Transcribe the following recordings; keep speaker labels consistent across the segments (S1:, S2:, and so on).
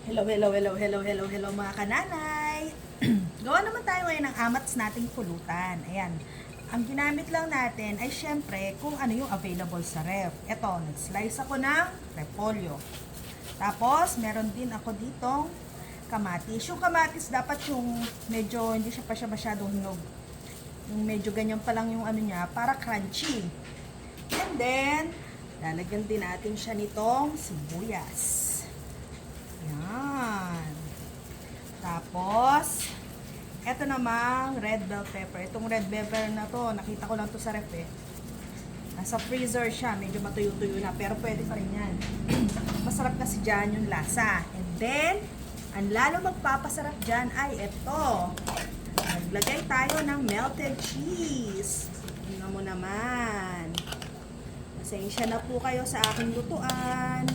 S1: Hello, hello, hello, hello, hello, hello mga kananay. Gawa naman tayo ngayon ng amats nating pulutan. Ayan. Ang ginamit lang natin ay syempre kung ano yung available sa ref. Ito, nag-slice ako ng repolyo. Tapos, meron din ako ditong kamatis. Yung kamatis dapat yung medyo, hindi siya pa siya masyadong hinog. Yung medyo ganyan pa lang yung ano niya, para crunchy. And then, lalagyan din natin siya nitong sibuyas. Yan. Tapos, eto namang red bell pepper. Itong red pepper na to, nakita ko lang to sa ref eh. Nasa freezer siya, medyo matuyo-tuyo na, pero pwede pa rin yan. Masarap kasi dyan yung lasa. And then, ang lalo magpapasarap dyan ay eto. Naglagay tayo ng melted cheese. Tingnan mo naman. Pasensya na po kayo sa aking lutuan.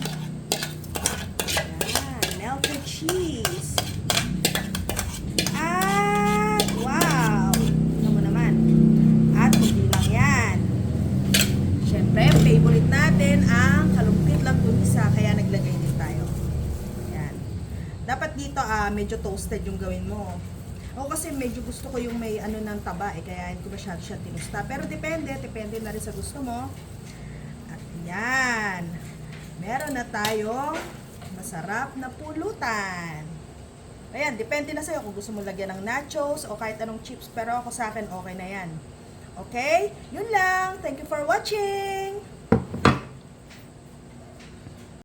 S1: Melted cheese. At, wow! Tignan mo naman. At, hindi lang yan. Siyempre, favorite natin ang kalumpit lang kung isa, kaya naglagay din tayo. Yan. Dapat dito, medyo toasted yung gawin mo. O kasi medyo gusto ko yung may ano ng taba, kaya hindi ko masyado siya tinusta. Pero depende na rin sa gusto mo. At yan. Meron na tayong masarap na pulutan. Ayan, depende na sa'yo kung gusto mo lagyan ng nachos o kahit anong chips. Pero ako sa akin, okay na yan. Okay? Yun lang. Thank you for watching!